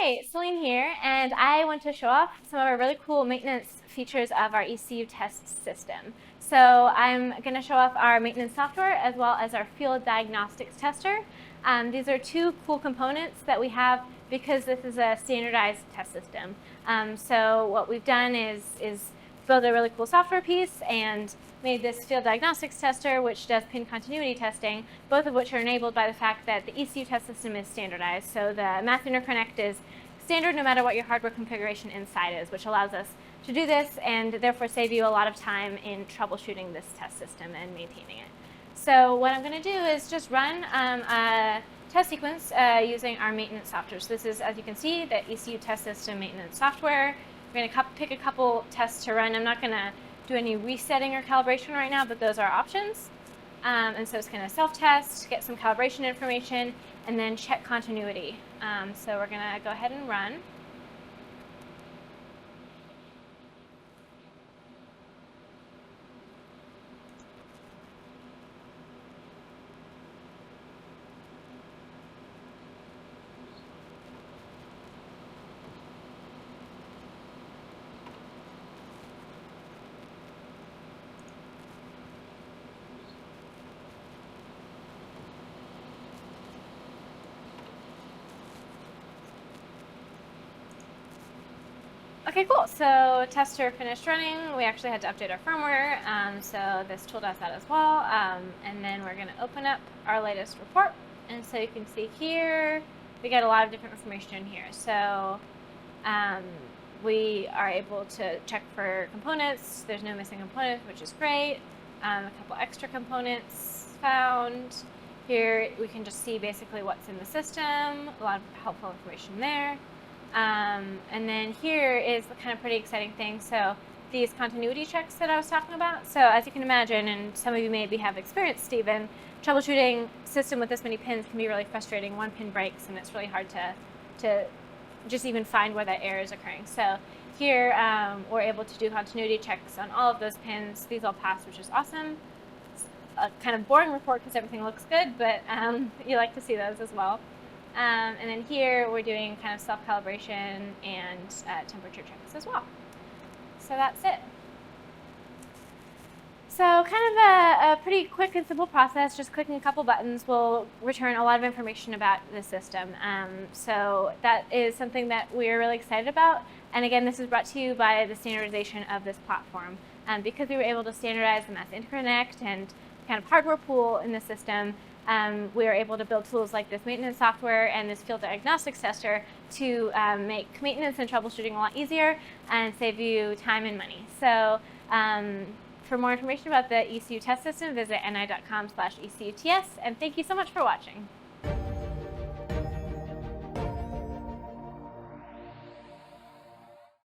Hi, Celine here, and I want to show off some of our really cool maintenance features of our ECU Test System. So I'm going to show off our maintenance software as well as our Field Diagnostics Tester. These are two cool components that we have because this is a standardized test system. So what we've done is build a really cool software piece and made this Field Diagnostics Tester, which does pin continuity testing, both of which are enabled by the fact that the ECU test system is standardized. So the math interconnect is standard no matter what your hardware configuration inside is, which allows us to do this and therefore save you a lot of time in troubleshooting this test system and maintaining it. So what I'm going to do is just run a test sequence using our maintenance software. So this is, as you can see, the ECU Test System maintenance software. We're going to pick a couple tests to run. I'm not going to do any resetting or calibration right now, but those are options. And so it's going to self-test, get some calibration information, and then check continuity. So we're going to go ahead and run. Okay, cool. So tester finished running. We actually had to update our firmware, so this tool does that as well. And then we're going to open up our latest report. And so you can see here, we get a lot of different information in here. So we are able to check for components. There's no missing components, which is great. A couple extra components found. Here we can just see basically what's in the system, a lot of helpful information there. And then here is the kind of pretty exciting thing. So these continuity checks that I was talking about. So as you can imagine, and some of you maybe have experienced even, troubleshooting system with this many pins can be really frustrating. One pin breaks and it's really hard to just even find where that error is occurring. So here we're able to do continuity checks on all of those pins. These all pass, which is awesome. It's a kind of boring report because everything looks good, but you like to see those as well. And then here we're doing kind of self-calibration and temperature checks as well. So that's it. So kind of a pretty quick and simple process. Just clicking a couple buttons will return a lot of information about the system. So that is something that we're really excited about. And again, this is brought to you by the standardization of this platform. Because we were able to standardize the math interconnect and kind of hardware pool in the system, we are able to build tools like this maintenance software and this Field Diagnostics Tester to make maintenance and troubleshooting a lot easier and save you time and money. So for more information about the ECU Test System, visit ni.com/ECUTS, and thank you so much for watching.